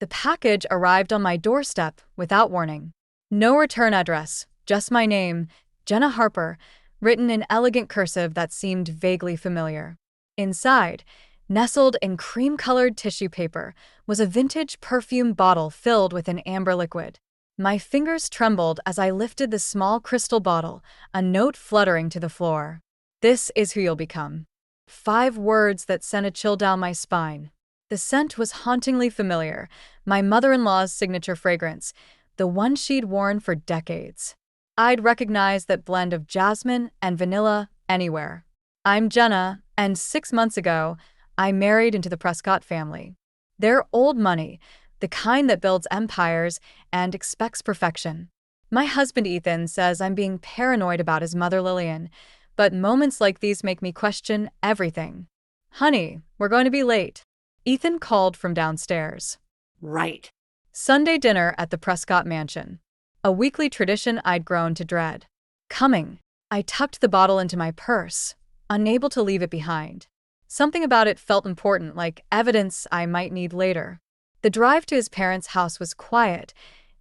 The package arrived on my doorstep without warning. No return address, just my name, Jenna Harper, written in elegant cursive that seemed vaguely familiar. Inside, nestled in cream-colored tissue paper, was a vintage perfume bottle filled with an amber liquid. My fingers trembled as I lifted the small crystal bottle, a note fluttering to the floor. "This is who you'll become." 5 words that sent a chill down my spine. The scent was hauntingly familiar, my mother-in-law's signature fragrance, the one she'd worn for decades. I'd recognize that blend of jasmine and vanilla anywhere. I'm Jenna, and 6 months ago, I married into the Prescott family. They're old money, the kind that builds empires and expects perfection. My husband Ethan says I'm being paranoid about his mother Lillian, but moments like these make me question everything. "Honey, we're going to be late," Ethan called from downstairs. Right. Sunday dinner at the Prescott mansion. A weekly tradition I'd grown to dread. Coming, I tucked the bottle into my purse, unable to leave it behind. Something about it felt important, like evidence I might need later. The drive to his parents' house was quiet,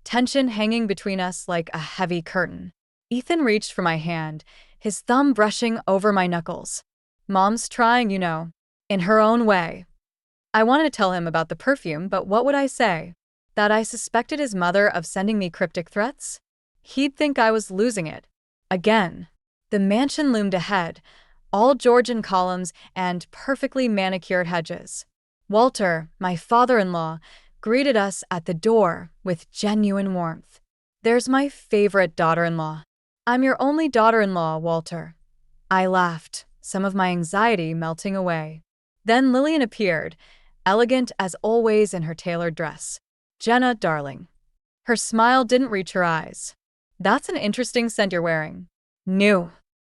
tension hanging between us like a heavy curtain. Ethan reached for my hand, his thumb brushing over my knuckles. "Mom's trying, in her own way." I wanted to tell him about the perfume, but what would I say? That I suspected his mother of sending me cryptic threats? He'd think I was losing it. Again. The mansion loomed ahead, all Georgian columns and perfectly manicured hedges. Walter, my father-in-law, greeted us at the door with genuine warmth. "There's my favorite daughter-in-law." "I'm your only daughter-in-law, Walter." I laughed, some of my anxiety melting away. Then Lillian appeared, elegant as always in her tailored dress. "Jenna, darling." Her smile didn't reach her eyes. "That's an interesting scent you're wearing." "New."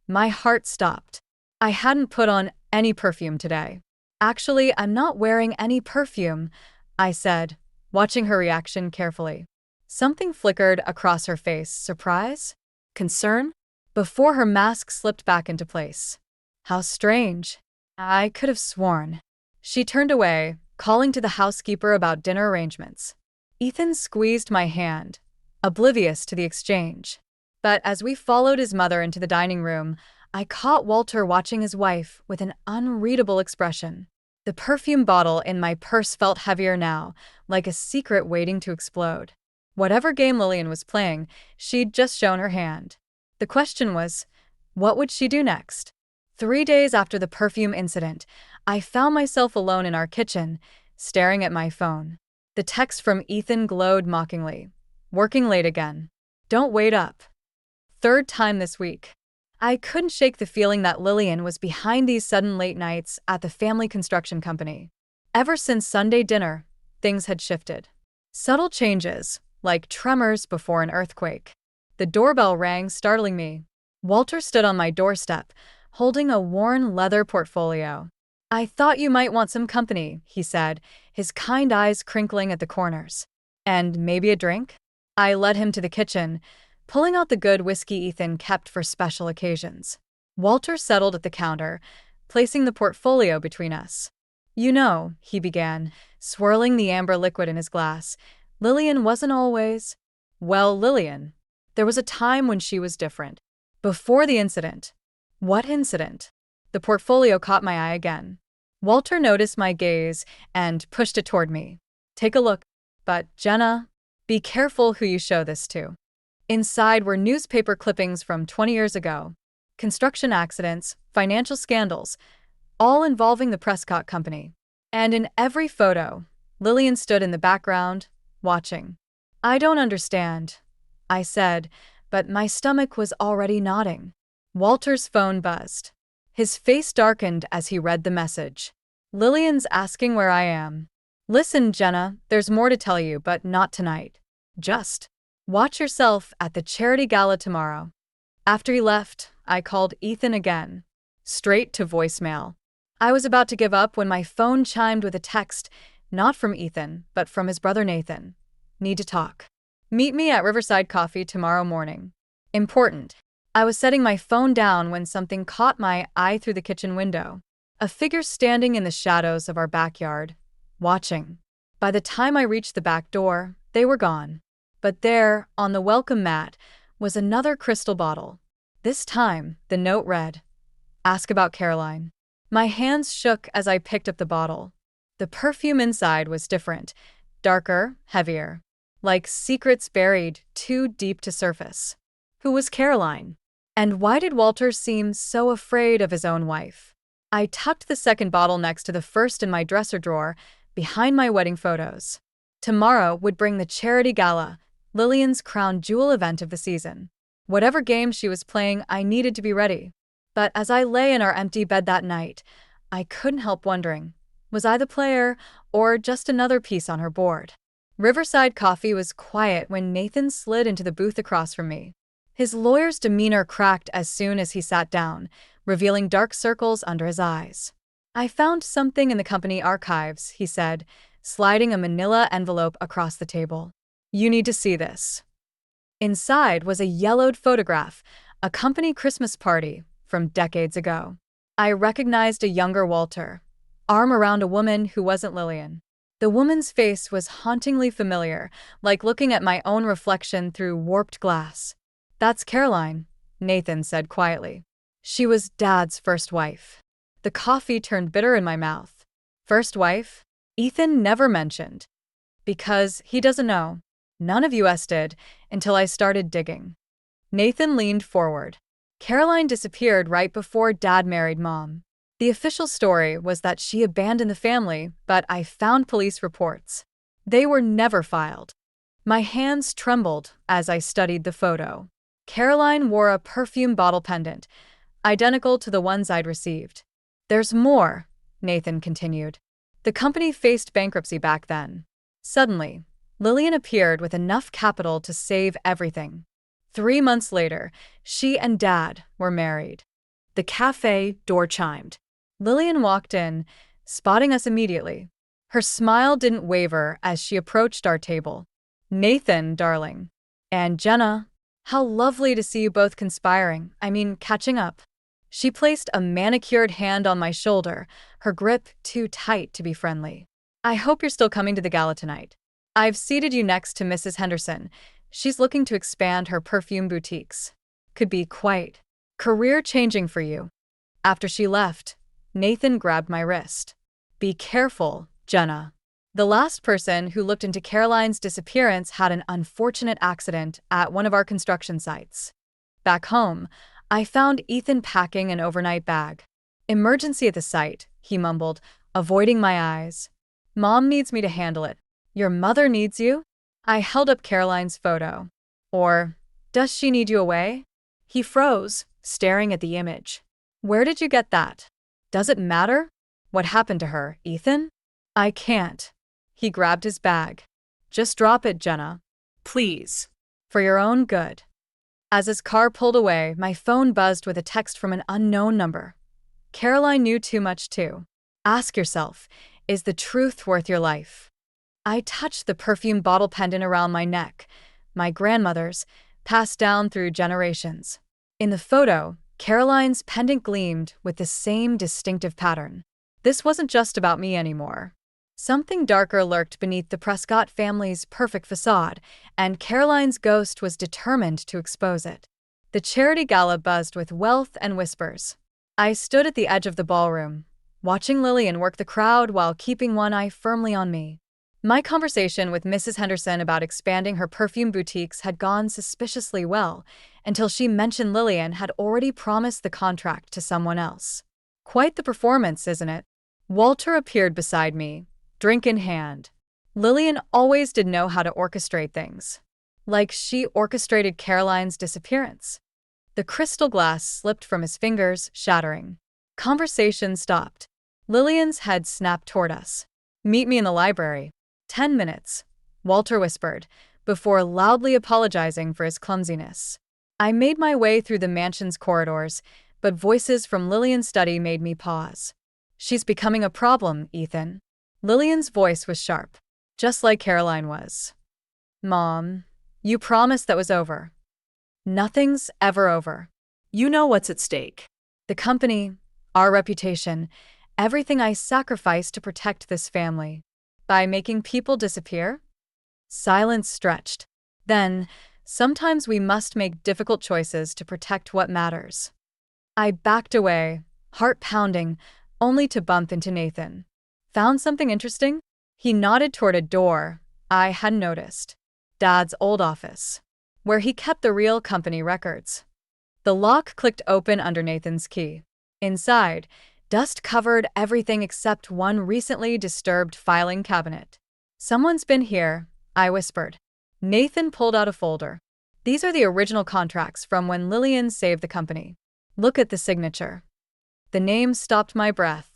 My heart stopped. I hadn't put on any perfume today. "Actually, I'm not wearing any perfume," I said, watching her reaction carefully. Something flickered across her face. Surprise? Concern? Before her mask slipped back into place. How strange. I could have sworn. She turned away, calling to the housekeeper about dinner arrangements. Ethan squeezed my hand, oblivious to the exchange. But as we followed his mother into the dining room, I caught Walter watching his wife with an unreadable expression. The perfume bottle in my purse felt heavier now, like a secret waiting to explode. Whatever game Lillian was playing, she'd just shown her hand. The question was, what would she do next? 3 days after the perfume incident, I found myself alone in our kitchen, staring at my phone. The text from Ethan glowed mockingly. "Working late again. Don't wait up." 3rd time this week. I couldn't shake the feeling that Lillian was behind these sudden late nights at the family construction company. Ever since Sunday dinner, things had shifted. Subtle changes, like tremors before an earthquake. The doorbell rang, startling me. Walter stood on my doorstep, holding a worn leather portfolio. "I thought you might want some company," he said, his kind eyes crinkling at the corners. "And maybe a drink?" I led him to the kitchen, pulling out the good whiskey Ethan kept for special occasions. Walter settled at the counter, placing the portfolio between us. He began, swirling the amber liquid in his glass, "Lillian wasn't always—" "Well, Lillian. There was a time when she was different. Before the incident." "What incident?" The portfolio caught my eye again. Walter noticed my gaze and pushed it toward me. "Take a look. But, Jenna, be careful who you show this to." Inside were newspaper clippings from 20 years ago. Construction accidents, financial scandals, all involving the Prescott company. And in every photo, Lillian stood in the background, watching. "I don't understand," I said, but my stomach was already nodding. Walter's phone buzzed. His face darkened as he read the message. "Lillian's asking where I am. Listen, Jenna, there's more to tell you, but not tonight. Just watch yourself at the charity gala tomorrow." After he left, I called Ethan again. Straight to voicemail. I was about to give up when my phone chimed with a text, not from Ethan, but from his brother Nathan. "Need to talk. Meet me at Riverside Coffee tomorrow morning. Important." I was setting my phone down when something caught my eye through the kitchen window. A figure standing in the shadows of our backyard, watching. By the time I reached the back door, they were gone. But there, on the welcome mat, was another crystal bottle. This time, the note read, "Ask about Caroline." My hands shook as I picked up the bottle. The perfume inside was different, darker, heavier, like secrets buried too deep to surface. Who was Caroline? And why did Walter seem so afraid of his own wife? I tucked the second bottle next to the first in my dresser drawer, behind my wedding photos. Tomorrow would bring the charity gala, Lillian's crown jewel event of the season. Whatever game she was playing, I needed to be ready. But as I lay in our empty bed that night, I couldn't help wondering, was I the player or just another piece on her board? Riverside Coffee was quiet when Nathan slid into the booth across from me. His lawyer's demeanor cracked as soon as he sat down, revealing dark circles under his eyes. "I found something in the company archives," he said, sliding a manila envelope across the table. "You need to see this." Inside was a yellowed photograph, a company Christmas party from decades ago. I recognized a younger Walter, arm around a woman who wasn't Lillian. The woman's face was hauntingly familiar, like looking at my own reflection through warped glass. "That's Caroline," Nathan said quietly. "She was Dad's first wife." The coffee turned bitter in my mouth. First wife? Ethan never mentioned. Because he doesn't know. None of us did, until I started digging. Nathan leaned forward. Caroline disappeared right before Dad married Mom. The official story was that she abandoned the family, but I found police reports. They were never filed. My hands trembled as I studied the photo. Caroline wore a perfume bottle pendant, identical to the ones I'd received. "There's more," Nathan continued. "The company faced bankruptcy back then. Suddenly, Lillian appeared with enough capital to save everything. 3 months later, she and Dad were married." The cafe door chimed. Lillian walked in, spotting us immediately. Her smile didn't waver as she approached our table. "Nathan, darling. And Jenna, how lovely to see you both catching up." She placed a manicured hand on my shoulder, her grip too tight to be friendly. "I hope you're still coming to the gala tonight. I've seated you next to Mrs. Henderson. She's looking to expand her perfume boutiques. Could be quite career-changing for you." After she left, Nathan grabbed my wrist. "Be careful, Jenna. The last person who looked into Caroline's disappearance had an unfortunate accident at one of our construction sites." Back home, I found Ethan packing an overnight bag. "Emergency at the site," he mumbled, avoiding my eyes. "Mom needs me to handle it." "Your mother needs you?" I held up Caroline's photo. "Or does she need you away?" He froze, staring at the image. "Where did you get that? Does it matter? What happened to her, Ethan?" "I can't." He grabbed his bag. "Just drop it, Jenna. Please. For your own good." As his car pulled away, my phone buzzed with a text from an unknown number. Caroline knew too much too. Ask yourself, is the truth worth your life? I touched the perfume bottle pendant around my neck, my grandmother's, passed down through generations. In the photo, Caroline's pendant gleamed with the same distinctive pattern. This wasn't just about me anymore. Something darker lurked beneath the Prescott family's perfect facade, and Caroline's ghost was determined to expose it. The charity gala buzzed with wealth and whispers. I stood at the edge of the ballroom, watching Lillian work the crowd while keeping one eye firmly on me. My conversation with Mrs. Henderson about expanding her perfume boutiques had gone suspiciously well, until she mentioned Lillian had already promised the contract to someone else. Quite the performance, isn't it? Walter appeared beside me, drink in hand. Lillian always did know how to orchestrate things. Like she orchestrated Caroline's disappearance. The crystal glass slipped from his fingers, shattering. Conversation stopped. Lillian's head snapped toward us. "Meet me in the library." 10 minutes, Walter whispered, before loudly apologizing for his clumsiness. I made my way through the mansion's corridors, but voices from Lillian's study made me pause. "She's becoming a problem, Ethan." Lillian's voice was sharp, just like Caroline was. "Mom, you promised that was over." "Nothing's ever over. You know what's at stake. The company, our reputation, everything I sacrificed to protect this family." By making people disappear? Silence stretched. Then, sometimes we must make difficult choices to protect what matters. I backed away, heart pounding, only to bump into Nathan. Found something interesting? He nodded toward a door I hadn't noticed. Dad's old office, where he kept the real company records. The lock clicked open under Nathan's key. Inside, dust covered everything except one recently disturbed filing cabinet. "Someone's been here," I whispered. Nathan pulled out a folder. "These are the original contracts from when Lillian saved the company. Look at the signature." The name stopped my breath.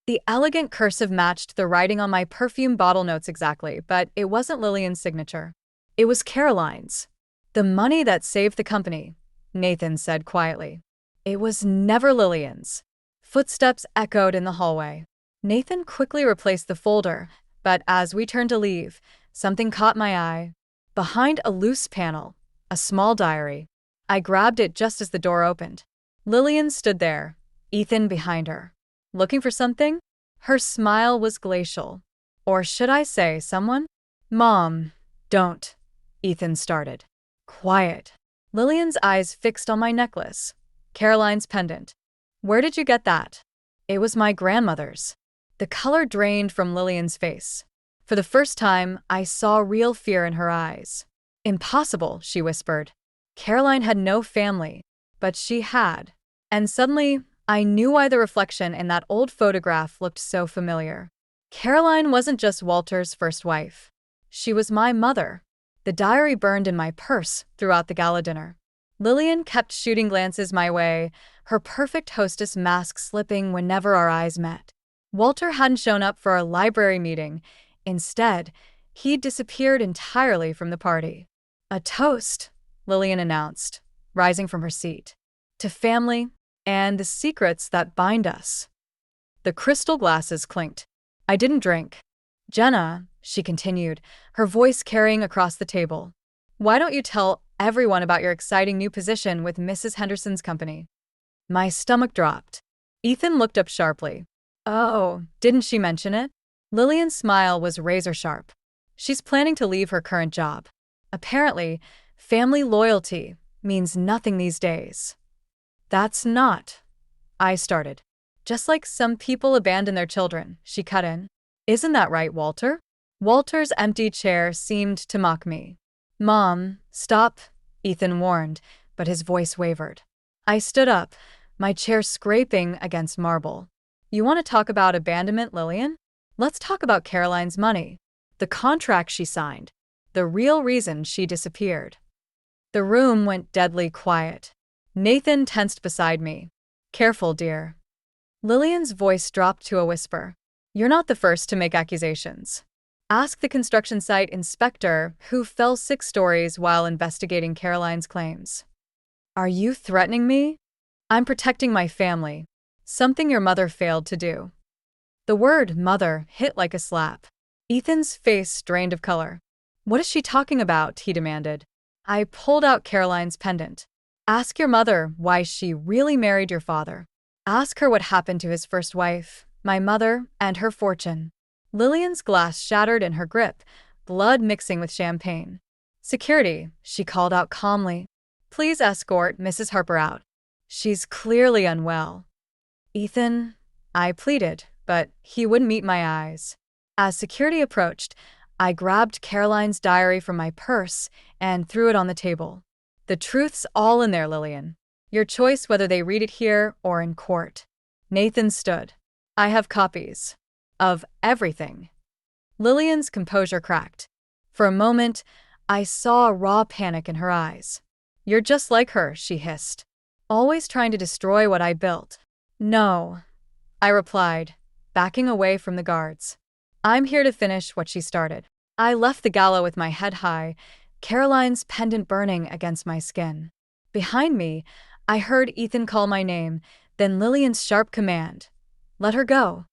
The elegant cursive matched the writing on my perfume bottle notes exactly, but it wasn't Lillian's signature. It was Caroline's. "The money that saved the company," Nathan said quietly. "It was never Lillian's." Footsteps echoed in the hallway. Nathan quickly replaced the folder, but as we turned to leave, something caught my eye. Behind a loose panel, a small diary. I grabbed it just as the door opened. Lillian stood there, Ethan behind her. Looking for something? Her smile was glacial. Or should I say someone? "Mom, don't," Ethan started. "Quiet." Lillian's eyes fixed on my necklace. Caroline's pendant. "Where did you get that?" "It was my grandmother's." The color drained from Lillian's face. For the first time, I saw real fear in her eyes. "Impossible," she whispered. Caroline had no family, but she had. And suddenly, I knew why the reflection in that old photograph looked so familiar. Caroline wasn't just Walter's first wife. She was my mother. The diary burned in my purse throughout the gala dinner. Lillian kept shooting glances my way, her perfect hostess mask slipping whenever our eyes met. Walter hadn't shown up for our library meeting. Instead, he'd disappeared entirely from the party. "A toast," Lillian announced, rising from her seat. "To family and the secrets that bind us." The crystal glasses clinked. I didn't drink. "Jenna," she continued, her voice carrying across the table, "why don't you tell everyone about your exciting new position with Mrs. Henderson's company?" My stomach dropped. Ethan looked up sharply. "Oh, didn't she mention it?" Lillian's smile was razor-sharp. "She's planning to leave her current job. Apparently, family loyalty means nothing these days." "That's not," I started. "Just like some people abandon their children," she cut in. "Isn't that right, Walter?" Walter's empty chair seemed to mock me. "Mom, stop," Ethan warned, but his voice wavered. I stood up, my chair scraping against marble. "You want to talk about abandonment, Lillian? Let's talk about Caroline's money. The contract she signed. The real reason she disappeared." The room went deadly quiet. Nathan tensed beside me. "Careful, dear." Lillian's voice dropped to a whisper. "You're not the first to make accusations. Ask the construction site inspector who fell 6 stories while investigating Caroline's claims." "Are you threatening me?" "I'm protecting my family. Something your mother failed to do." The word "mother" hit like a slap. Ethan's face drained of color. "What is she talking about?" he demanded. I pulled out Caroline's pendant. "Ask your mother why she really married your father. Ask her what happened to his first wife, my mother, and her fortune." Lillian's glass shattered in her grip, blood mixing with champagne. "Security," she called out calmly. "Please escort Mrs. Harper out. She's clearly unwell." "Ethan," I pleaded, but he wouldn't meet my eyes. As security approached, I grabbed Caroline's diary from my purse and threw it on the table. "The truth's all in there, Lillian. Your choice whether they read it here or in court." Nathan stood. "I have copies. Of everything." Lillian's composure cracked. For a moment, I saw raw panic in her eyes. "You're just like her," she hissed. "Always trying to destroy what I built." "No," I replied, backing away from the guards. "I'm here to finish what she started." I left the gala with my head high, Caroline's pendant burning against my skin. Behind me, I heard Ethan call my name, then Lillian's sharp command, "Let her go."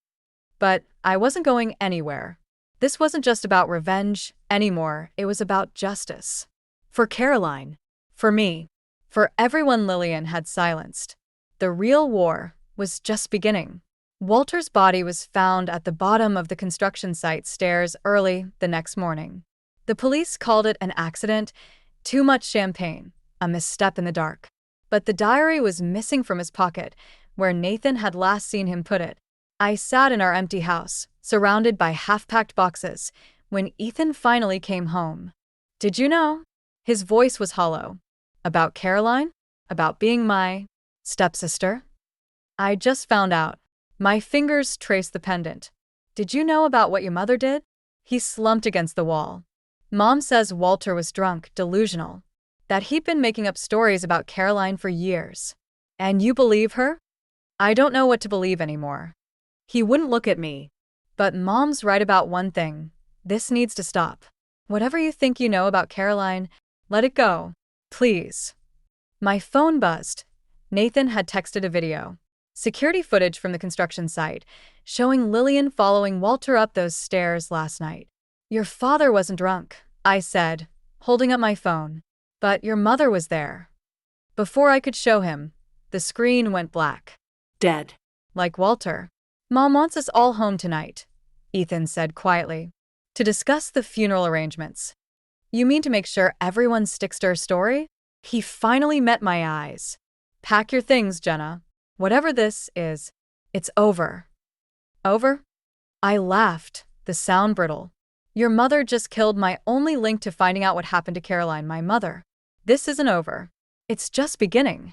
But I wasn't going anywhere. This wasn't just about revenge anymore, it was about justice. For Caroline. For me. For everyone Lillian had silenced. The real war was just beginning. Walter's body was found at the bottom of the construction site stairs early the next morning. The police called it an accident, too much champagne, a misstep in the dark. But the diary was missing from his pocket, where Nathan had last seen him put it. I sat in our empty house, surrounded by half-packed boxes, when Ethan finally came home. Did you know? His voice was hollow. About Caroline? About being my stepsister? I just found out. My fingers traced the pendant. Did you know about what your mother did? He slumped against the wall. Mom says Walter was drunk, delusional. That he'd been making up stories about Caroline for years. And you believe her? I don't know what to believe anymore. He wouldn't look at me. But Mom's right about one thing. This needs to stop. Whatever you think you know about Caroline, let it go. Please. My phone buzzed. Nathan had texted a video. Security footage from the construction site, showing Lillian following Walter up those stairs last night. Your father wasn't drunk, I said, holding up my phone. But your mother was there. Before I could show him, the screen went black. Dead. Like Walter. Mom wants us all home tonight, Ethan said quietly, to discuss the funeral arrangements. You mean to make sure everyone sticks to her story? He finally met my eyes. Pack your things, Jenna. Whatever this is, it's over. Over? I laughed, the sound brittle. Your mother just killed my only link to finding out what happened to Caroline, my mother. This isn't over. It's just beginning.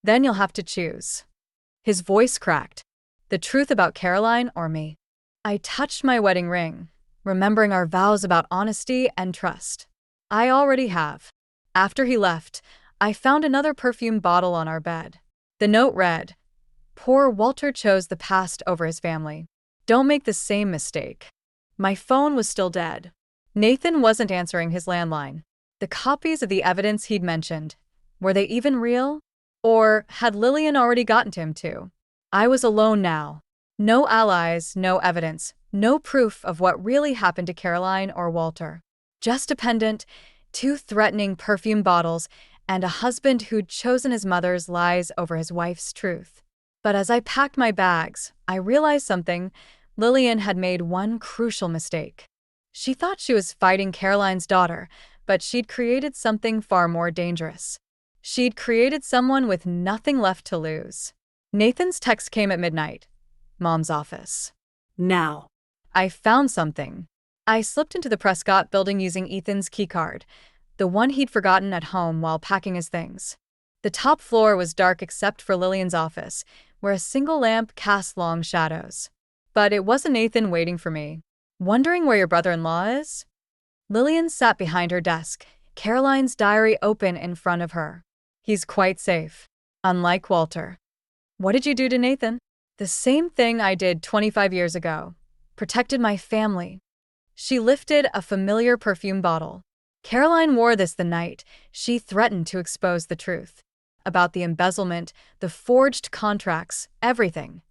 Then you'll have to choose. His voice cracked. The truth about Caroline or me? I touched my wedding ring, remembering our vows about honesty and trust. I already have. After he left, I found another perfume bottle on our bed. The note read, "Poor Walter chose the past over his family. Don't make the same mistake." My phone was still dead. Nathan wasn't answering his landline. The copies of the evidence he'd mentioned, were they even real? Or had Lillian already gotten to him too? I was alone now. No allies, no evidence, no proof of what really happened to Caroline or Walter. Just a pendant, 2 threatening perfume bottles, and a husband who'd chosen his mother's lies over his wife's truth. But as I packed my bags, I realized something. Lillian had made one crucial mistake. She thought she was fighting Caroline's daughter, but she'd created something far more dangerous. She'd created someone with nothing left to lose. Nathan's text came at midnight. Mom's office. Now. I found something. I slipped into the Prescott building using Ethan's keycard, the one he'd forgotten at home while packing his things. The top floor was dark except for Lillian's office, where a single lamp cast long shadows. But it wasn't Nathan waiting for me. Wondering where your brother-in-law is? Lillian sat behind her desk, Caroline's diary open in front of her. He's quite safe. Unlike Walter. What did you do to Nathan? The same thing I did 25 years ago. Protected my family. She lifted a familiar perfume bottle. Caroline wore this the night she threatened to expose the truth. About the embezzlement, the forged contracts, everything.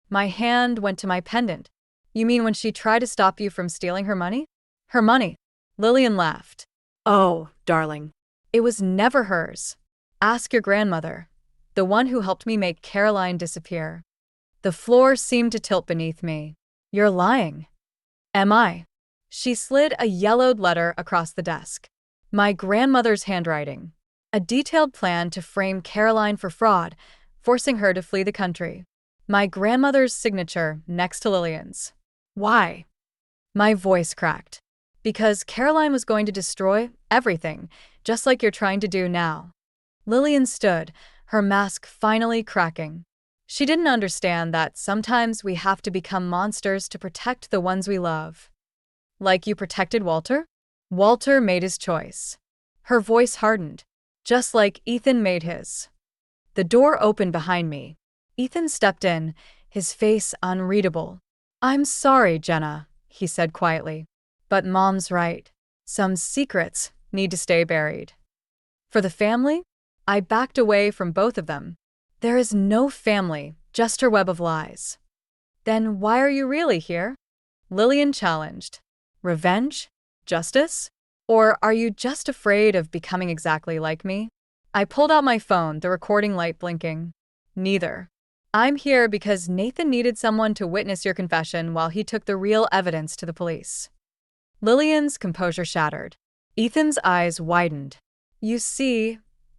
My hand went to my pendant. You mean when she tried to stop you from stealing her money? Her money. Lillian laughed. Oh, darling. It was never hers. Ask your grandmother, the one who helped me make Caroline disappear. The floor seemed to tilt beneath me. You're lying. Am I? She slid a yellowed letter across the desk. My grandmother's handwriting. A detailed plan to frame Caroline for fraud, forcing her to flee the country. My grandmother's signature next to Lillian's. Why? My voice cracked. Because Caroline was going to destroy everything, just like you're trying to do now. Lillian stood, her mask finally cracking. She didn't understand that sometimes we have to become monsters to protect the ones we love. Like you protected Walter? Walter made his choice. Her voice hardened, just like Ethan made his. The door opened behind me. Ethan stepped in, his face unreadable. I'm sorry, Jenna, he said quietly. But Mom's right. Some secrets need to stay buried. For the family? I backed away from both of them. There is no family, just her web of lies. Then why are you really here? Lillian challenged. Revenge? Justice? Or are you just afraid of becoming exactly like me? I pulled out my phone, the recording light blinking. Neither. I'm here because Nathan needed someone to witness your confession while he took the real evidence to the police. Lillian's composure shattered. Ethan's eyes widened. You see,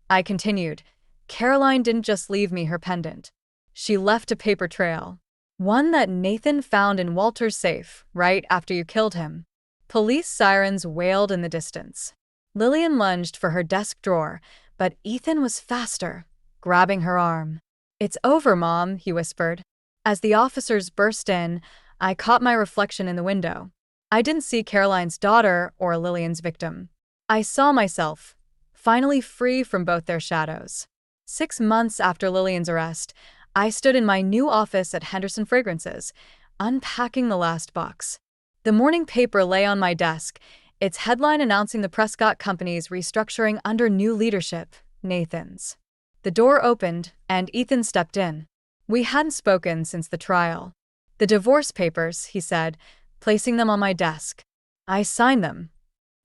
I continued, Caroline didn't just leave me her pendant. She left a paper trail. One that Nathan found in Walter's safe right after you killed him. Police sirens wailed in the distance. Lillian lunged for her desk drawer, but Ethan was faster, grabbing her arm. It's over, Mom, he whispered. As the officers burst in, I caught my reflection in the window. I didn't see Caroline's daughter or Lillian's victim. I saw myself, finally free from both their shadows. 6 months after Lillian's arrest, I stood in my new office at Henderson Fragrances, unpacking the last box. The morning paper lay on my desk, its headline announcing the Prescott company's restructuring under new leadership, Nathan's. The door opened, and Ethan stepped in. We hadn't spoken since the trial. The divorce papers, he said, placing them on my desk. I signed them.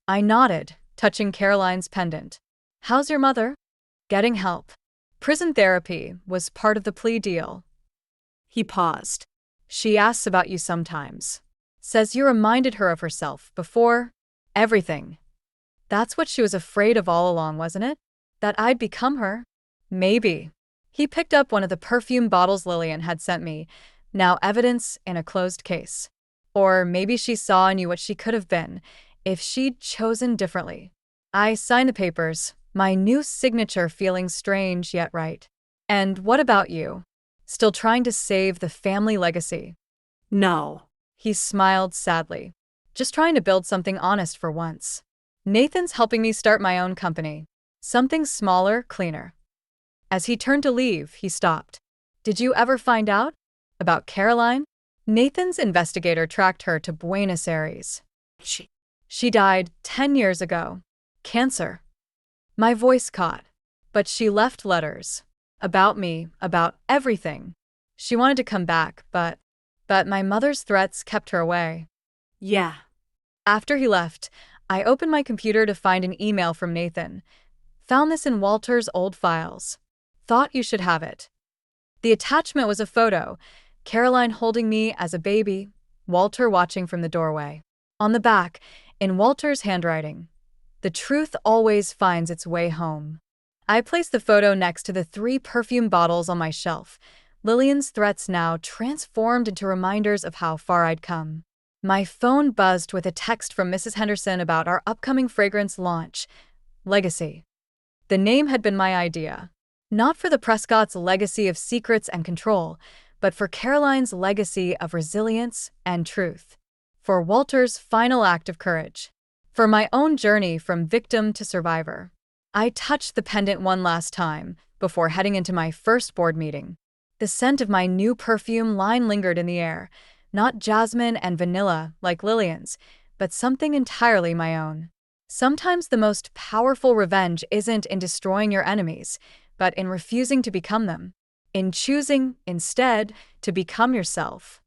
I nodded, touching Caroline's pendant. How's your mother? Getting help. Prison therapy was part of the plea deal. He paused. She asks about you sometimes. Says you reminded her of herself before everything. That's what she was afraid of all along, wasn't it? That I'd become her? Maybe. He picked up one of the perfume bottles Lillian had sent me, now evidence in a closed case. Or maybe she saw in you what she could have been, if she'd chosen differently. I signed the papers, my new signature feeling strange yet right. And what about you? Still trying to save the family legacy? No. He smiled sadly. Just trying to build something honest for once. Nathan's helping me start my own company. Something smaller, cleaner. As he turned to leave, he stopped. Did you ever find out? About Caroline? Nathan's investigator tracked her to Buenos Aires. She died 10 years ago. Cancer. My voice caught. But she left letters. About me, about everything. She wanted to come back, but my mother's threats kept her away. Yeah. After he left, I opened my computer to find an email from Nathan. Found this in Walter's old files. Thought you should have it. The attachment was a photo, Caroline holding me as a baby, Walter watching from the doorway. On the back, in Walter's handwriting, the truth always finds its way home. I placed the photo next to the 3 perfume bottles on my shelf, Lillian's threats now transformed into reminders of how far I'd come. My phone buzzed with a text from Mrs. Henderson about our upcoming fragrance launch, Legacy. The name had been my idea. Not for the Prescott's legacy of secrets and control, but for Caroline's legacy of resilience and truth. For Walter's final act of courage. For my own journey from victim to survivor. I touched the pendant one last time before heading into my first board meeting. The scent of my new perfume line lingered in the air, not jasmine and vanilla like Lillian's, but something entirely my own. Sometimes the most powerful revenge isn't in destroying your enemies, but in refusing to become them. In choosing, instead, to become yourself.